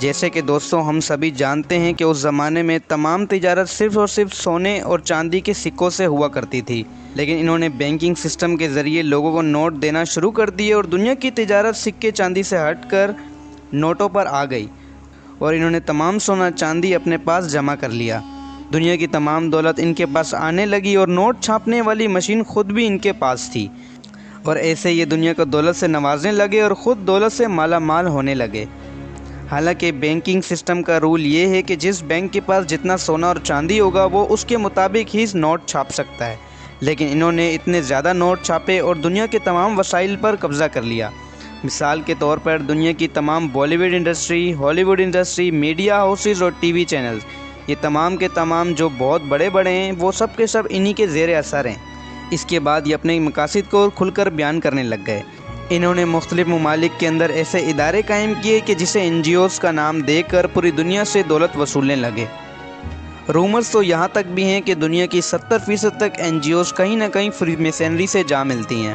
جیسے کہ دوستوں ہم سبھی جانتے ہیں کہ اس زمانے میں تمام تجارت صرف اور صرف سونے اور چاندی کے سکوں سے ہوا کرتی تھی، لیکن انہوں نے بینکنگ سسٹم کے ذریعے لوگوں کو نوٹ دینا شروع کر دیے اور دنیا کی تجارت سکے چاندی سے ہٹ کر نوٹوں پر آ گئی، اور انہوں نے تمام سونا چاندی اپنے پاس جمع کر لیا۔ دنیا کی تمام دولت ان کے پاس آنے لگی اور نوٹ چھاپنے والی مشین خود بھی ان کے پاس تھی، اور ایسے یہ دنیا کو دولت سے نوازنے لگے اور خود دولت سے مالا مال ہونے لگے۔ حالانکہ بینکنگ سسٹم کا رول یہ ہے کہ جس بینک کے پاس جتنا سونا اور چاندی ہوگا وہ اس کے مطابق ہی نوٹ چھاپ سکتا ہے، لیکن انہوں نے اتنے زیادہ نوٹ چھاپے اور دنیا کے تمام وسائل پر قبضہ کر لیا۔ مثال کے طور پر دنیا کی تمام بالی ووڈ انڈسٹری، ہالی ووڈ انڈسٹری، میڈیا ہاؤسز اور ٹی وی چینلز، یہ تمام کے تمام جو بہت بڑے بڑے ہیں وہ سب کے سب انہی کے زیر اثر ہیں۔ اس کے بعد یہ اپنے مقاصد کو کھل کر بیان کرنے لگ گئے۔ انہوں نے مختلف ممالک کے اندر ایسے ادارے قائم کیے کہ جسے این جی اوز کا نام دے کر پوری دنیا سے دولت وصولنے لگے۔ رومرز تو یہاں تک بھی ہیں کہ دنیا کی 70% تک این جی اوز کہیں نہ کہیں فری میسنری سے جا ملتی ہیں۔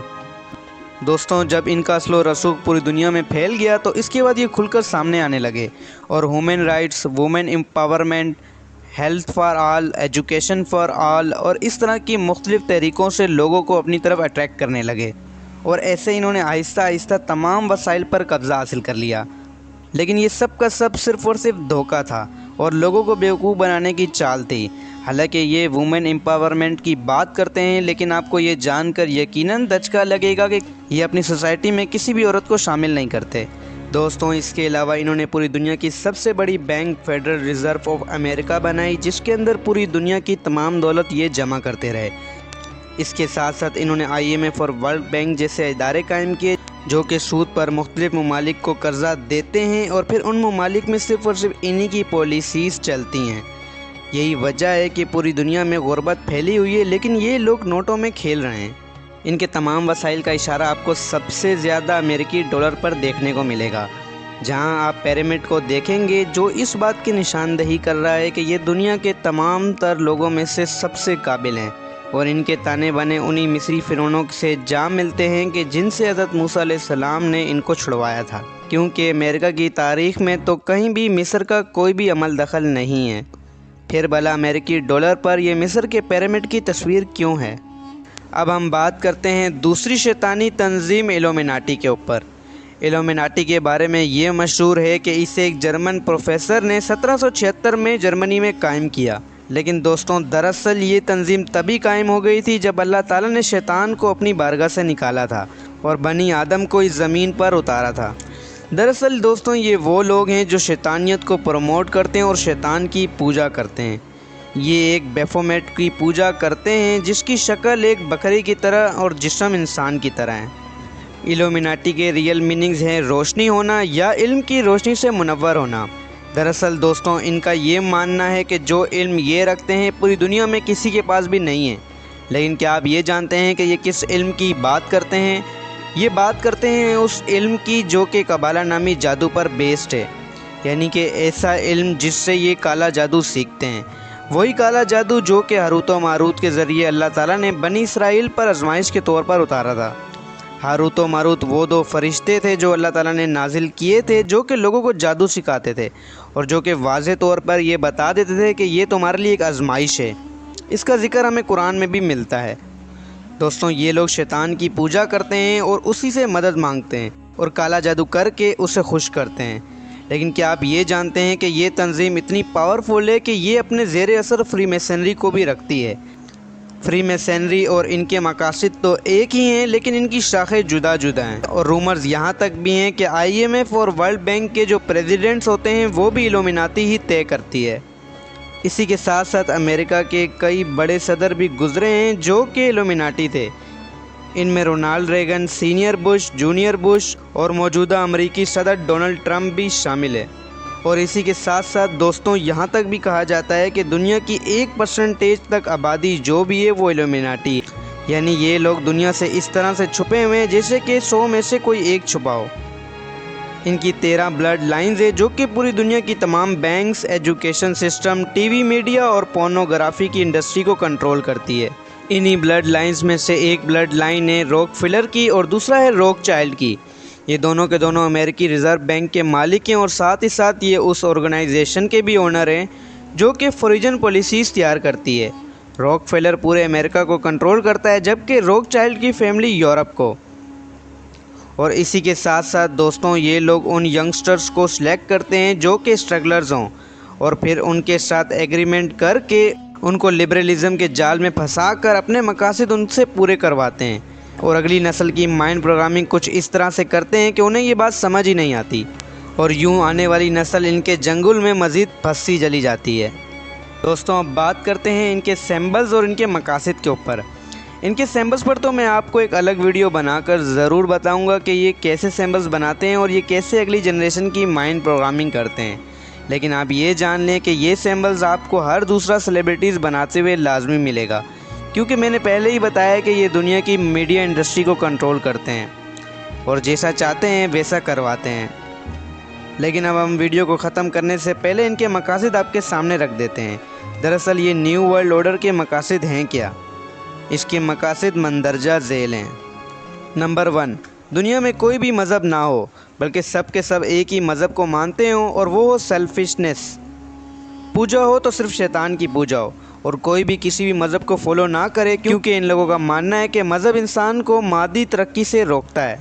دوستوں جب ان کا اصل و رسوخ پوری دنیا میں پھیل گیا تو اس کے بعد یہ کھل کر سامنے آنے لگے، اور human rights, women empowerment, health for all, education for all اور اس طرح کی مختلف تحریکوں سے لوگوں کو اپنی طرف اٹریکٹ کرنے لگے، اور ایسے انہوں نے آہستہ آہستہ تمام وسائل پر قبضہ حاصل کر لیا۔ لیکن یہ سب کا سب صرف اور صرف دھوکہ تھا اور لوگوں کو بیوقوف بنانے کی چال تھی۔ حالانکہ یہ وومن امپاورمنٹ کی بات کرتے ہیں، لیکن آپ کو یہ جان کر یقیناً دھچکا لگے گا کہ یہ اپنی سوسائٹی میں کسی بھی عورت کو شامل نہیں کرتے۔ دوستوں اس کے علاوہ انہوں نے پوری دنیا کی سب سے بڑی bank federal reserve of America بنائی، جس کے اندر پوری دنیا کی تمام دولت یہ جمع کرتے رہے۔ اس کے ساتھ ساتھ انہوں نے آئی ایم ایف اور ورلڈ بینک جیسے ادارے قائم کیے جو کہ سود پر مختلف ممالک کو قرضہ دیتے ہیں، اور پھر ان ممالک میں صرف اور صرف انہی کی پالیسیز چلتی ہیں۔ یہی وجہ ہے کہ پوری دنیا میں غربت پھیلی ہوئی ہے، لیکن یہ لوگ نوٹوں میں کھیل رہے ہیں۔ ان کے تمام وسائل کا اشارہ آپ کو سب سے زیادہ امریکی ڈالر پر دیکھنے کو ملے گا، جہاں آپ پیرامڈ کو دیکھیں گے جو اس بات کی نشاندہی کر رہا ہے کہ یہ دنیا کے تمام تر لوگوں میں سے سب سے قابل ہیں، اور ان کے تانے بانے انہی مصری فرعونوں سے جا ملتے ہیں کہ جن سے حضرت موسیٰ علیہ السلام نے ان کو چھڑوایا تھا، کیونکہ امریکہ کی تاریخ میں تو کہیں بھی مصر کا کوئی بھی عمل دخل نہیں ہے۔ پھر بھلا امریکی ڈالر پر یہ مصر کے پیرامڈ کی تصویر کیوں ہے؟ اب ہم بات کرتے ہیں دوسری شیطانی تنظیم ایلومیناٹی کے اوپر۔ ایلومیناٹی کے بارے میں یہ مشہور ہے کہ اسے ایک جرمن پروفیسر نے 1776 میں جرمنی میں قائم کیا، لیکن دوستوں دراصل یہ تنظیم تبھی قائم ہو گئی تھی جب اللہ تعالیٰ نے شیطان کو اپنی بارگاہ سے نکالا تھا اور بنی آدم کو اس زمین پر اتارا تھا۔ دراصل دوستوں یہ وہ لوگ ہیں جو شیطانیت کو پروموٹ کرتے ہیں اور شیطان کی پوجا کرتے ہیں۔ یہ ایک بیفومیٹ کی پوجا کرتے ہیں جس کی شکل ایک بکری کی طرح اور جسم انسان کی طرح ہے۔ ایلومیناٹی کے ریئل میننگز ہیں روشنی ہونا یا علم کی روشنی سے منور ہونا۔ دراصل دوستوں ان کا یہ ماننا ہے کہ جو علم یہ رکھتے ہیں پوری دنیا میں کسی کے پاس بھی نہیں ہے۔ لیکن کیا آپ یہ جانتے ہیں کہ یہ کس علم کی بات کرتے ہیں؟ یہ بات کرتے ہیں اس علم کی جو کہ قبالہ نامی جادو پر بیسڈ ہے، یعنی کہ ایسا علم جس سے یہ کالا جادو سیکھتے ہیں، وہی کالا جادو جو کہ ہاروت و ماروت کے ذریعے اللہ تعالیٰ نے بنی اسرائیل پر آزمائش کے طور پر اتارا تھا۔ ہاروت و ماروت وہ دو فرشتے تھے جو اللہ تعالیٰ نے نازل کیے تھے، جو کہ لوگوں کو جادو سکھاتے تھے اور جو کہ واضح طور پر یہ بتا دیتے تھے کہ یہ تمہارے لیے ایک آزمائش ہے۔ اس کا ذکر ہمیں قرآن میں بھی ملتا ہے۔ دوستوں یہ لوگ شیطان کی پوجا کرتے ہیں اور اسی سے مدد مانگتے ہیں اور کالا جادو کر کے اسے خوش کرتے ہیں۔ لیکن کیا آپ یہ جانتے ہیں کہ یہ تنظیم اتنی پاورفل ہے کہ یہ اپنے زیر اثر فری میسنری کو بھی رکھتی ہے۔ فری میسنری اور ان کے مقاصد تو ایک ہی ہیں، لیکن ان کی شاخیں جدا جدا ہیں، اور رومرز یہاں تک بھی ہیں کہ آئی ایم ایف اور ورلڈ بینک کے جو پریزیڈنٹس ہوتے ہیں وہ بھی ایلومیناتی ہی طے کرتی ہے۔ اسی کے ساتھ ساتھ امریکہ کے کئی بڑے صدر بھی گزرے ہیں جو کہ ایلومیناٹی تھے۔ ان میں Ronald Reagan, senior Bush, junior Bush اور موجودہ امریکی صدر ڈونلڈ ٹرمپ بھی شامل ہے۔ اور اسی کے ساتھ ساتھ دوستوں یہاں تک بھی کہا جاتا ہے کہ دنیا کی 1% تک آبادی جو بھی ہے وہ ایلومیناٹی ہے، یعنی یہ لوگ دنیا سے اس طرح سے چھپے ہوئے ہیں جیسے کہ 100 میں سے کوئی ایک چھپا ہو۔ ان کی 13 بلڈ لائنز ہیں جو کہ پوری دنیا کی تمام banks, education system, T V media اور پورنوگرافی کی انڈسٹری کو کنٹرول کرتی ہے۔ انہی بلڈ لائنز میں سے ایک بلڈ لائن ہے روک فلر کی اور دوسرا ہے روک چائلڈ کی۔ یہ دونوں کے دونوں امریکی ریزرو بینک کے مالک ہیں اور ساتھ ہی ساتھ یہ اس آرگنائزیشن کے بھی اونر ہیں جو کہ فوریجن پالیسیز تیار کرتی ہے۔ راک فیلر پورے امریکہ کو کنٹرول کرتا ہے جبکہ راک چائلڈ کی فیملی یورپ کو۔ اور اسی کے ساتھ ساتھ دوستوں یہ لوگ ان ینگسٹرز کو سلیکٹ کرتے ہیں جو کہ اسٹرگلرز ہوں اور پھر ان کے ساتھ ایگریمنٹ کر کے ان کو لبرلزم کے جال میں پھنسا کر اپنے مقاصد ان سے پورے کرواتے ہیں، اور اگلی نسل کی مائنڈ پروگرامنگ کچھ اس طرح سے کرتے ہیں کہ انہیں یہ بات سمجھ ہی نہیں آتی، اور یوں آنے والی نسل ان کے جنگل میں مزید پھنسی چلی جاتی ہے۔ دوستوں اب بات کرتے ہیں ان کے سمبلز اور ان کے مقاصد کے اوپر۔ ان کے سمبلز پر تو میں آپ کو ایک الگ ویڈیو بنا کر ضرور بتاؤں گا کہ یہ کیسے سمبلز بناتے ہیں اور یہ کیسے اگلی جنریشن کی مائنڈ پروگرامنگ کرتے ہیں، لیکن آپ یہ جان لیں کہ یہ سمبلز آپ کو ہر دوسرا سیلیبریٹیز بناتے ہوئے لازمی ملے گا، کیونکہ میں نے پہلے ہی بتایا کہ یہ دنیا کی میڈیا انڈسٹری کو کنٹرول کرتے ہیں اور جیسا چاہتے ہیں ویسا کرواتے ہیں۔ لیکن اب ہم ویڈیو کو ختم کرنے سے پہلے ان کے مقاصد آپ کے سامنے رکھ دیتے ہیں۔ دراصل یہ نیو ورلڈ آرڈر کے مقاصد ہیں کیا؟ اس کے مقاصد مندرجہ ذیل ہیں۔ نمبر 1، دنیا میں کوئی بھی مذہب نہ ہو بلکہ سب کے سب ایک ہی مذہب کو مانتے ہوں، اور وہ ہو سیلفشنس۔ پوجا ہو تو صرف شیطان کی پوجا ہو، اور کوئی بھی کسی بھی مذہب کو فالو نہ کرے، کیونکہ ان لوگوں کا ماننا ہے کہ مذہب انسان کو مادی ترقی سے روکتا ہے۔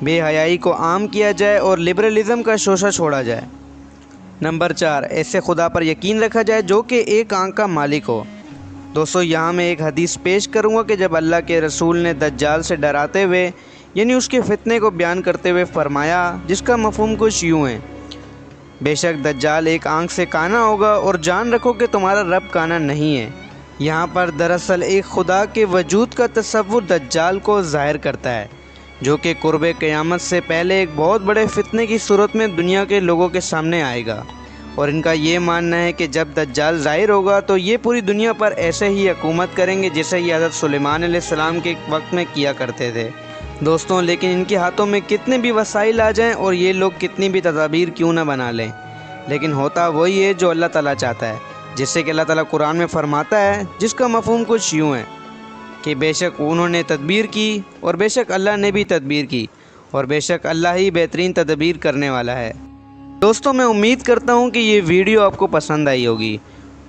بے حیائی کو عام کیا جائے اور لبرلزم کا شوشہ چھوڑا جائے۔ نمبر 4، ایسے خدا پر یقین رکھا جائے جو کہ ایک آنکھ کا مالک ہو۔ دوستو یہاں میں ایک حدیث پیش کروں گا کہ جب اللہ کے رسول نے دجال سے ڈراتے ہوئے یعنی اس کے فتنے کو بیان کرتے ہوئے فرمایا، جس کا مفہوم کچھ یوں ہے: بے شک دجال ایک آنکھ سے کانا ہوگا، اور جان رکھو کہ تمہارا رب کانا نہیں ہے۔ یہاں پر دراصل ایک خدا کے وجود کا تصور دجال کو ظاہر کرتا ہے، جو کہ قرب قیامت سے پہلے ایک بہت بڑے فتنے کی صورت میں دنیا کے لوگوں کے سامنے آئے گا، اور ان کا یہ ماننا ہے کہ جب دجال ظاہر ہوگا تو یہ پوری دنیا پر ایسے ہی حکومت کریں گے جیسے یہ حضرت سلیمان علیہ السلام کے وقت میں کیا کرتے تھے۔ دوستوں لیکن ان کے ہاتھوں میں کتنے بھی وسائل آ جائیں اور یہ لوگ کتنی بھی تدابیر کیوں نہ بنا لیں، لیکن ہوتا وہی ہے جو اللہ تعالیٰ چاہتا ہے، جس سے کہ اللہ تعالیٰ قرآن میں فرماتا ہے، جس کا مفہوم کچھ یوں ہے کہ بے شک انہوں نے تدبیر کی اور بے شک اللہ نے بھی تدبیر کی، اور بے شک اللہ ہی بہترین تدبیر کرنے والا ہے۔ دوستوں میں امید کرتا ہوں کہ یہ ویڈیو آپ کو پسند آئی ہوگی،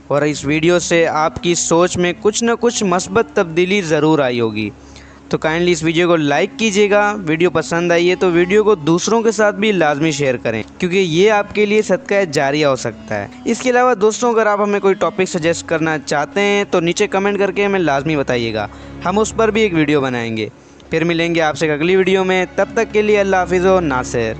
اور اس ویڈیو سے آپ کی سوچ میں کچھ نہ کچھ مثبت تبدیلی ضرور آئی ہوگی۔ تو کائنڈلی اس ویڈیو کو لائک کیجیے گا، ویڈیو پسند آئی ہے تو ویڈیو کو دوسروں کے ساتھ بھی لازمی شیئر کریں، کیونکہ یہ آپ کے لیے صدقہ جاریہ ہو سکتا ہے۔ اس کے علاوہ دوستوں اگر آپ ہمیں کوئی ٹاپک سجیسٹ کرنا چاہتے ہیں تو نیچے کمنٹ کر کے ہمیں لازمی بتائیے گا، ہم اس پر بھی ایک ویڈیو بنائیں گے۔ پھر ملیں گے آپ سے اگلی ویڈیو میں، تب تک کے لیے اللہ حافظ و ناصر۔